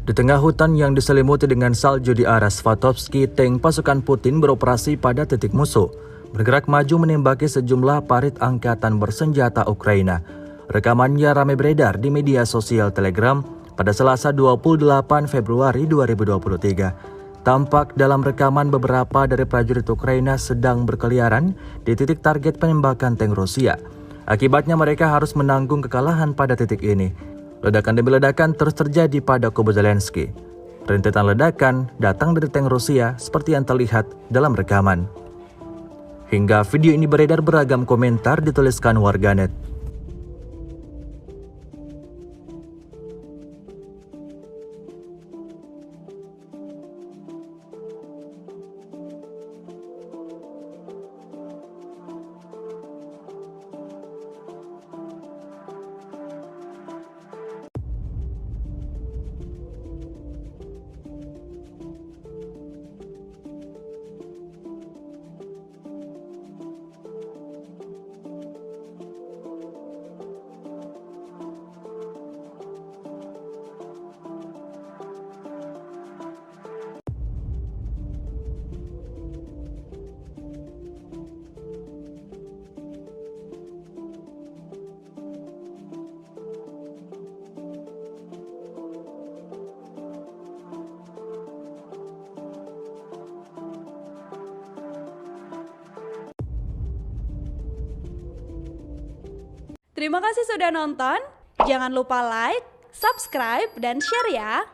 Di tengah hutan yang diselimuti dengan salju di arah Svatovsky, tank pasukan Putin beroperasi pada titik musuh, bergerak maju menembaki sejumlah parit angkatan bersenjata Ukraina. Rekamannya ramai beredar di media sosial Telegram pada Selasa 28 Februari 2023. Tampak dalam rekaman beberapa dari prajurit Ukraina sedang berkeliaran di titik target penembakan tank Rusia. Akibatnya mereka harus menanggung kekalahan pada titik ini. Ledakan demi ledakan terus terjadi pada kubu Zelensky. Rentetan ledakan datang dari tank Rusia seperti yang terlihat dalam rekaman. Hingga video ini beredar, beragam komentar dituliskan warganet. Terima kasih sudah nonton. Jangan lupa like, subscribe, dan share ya.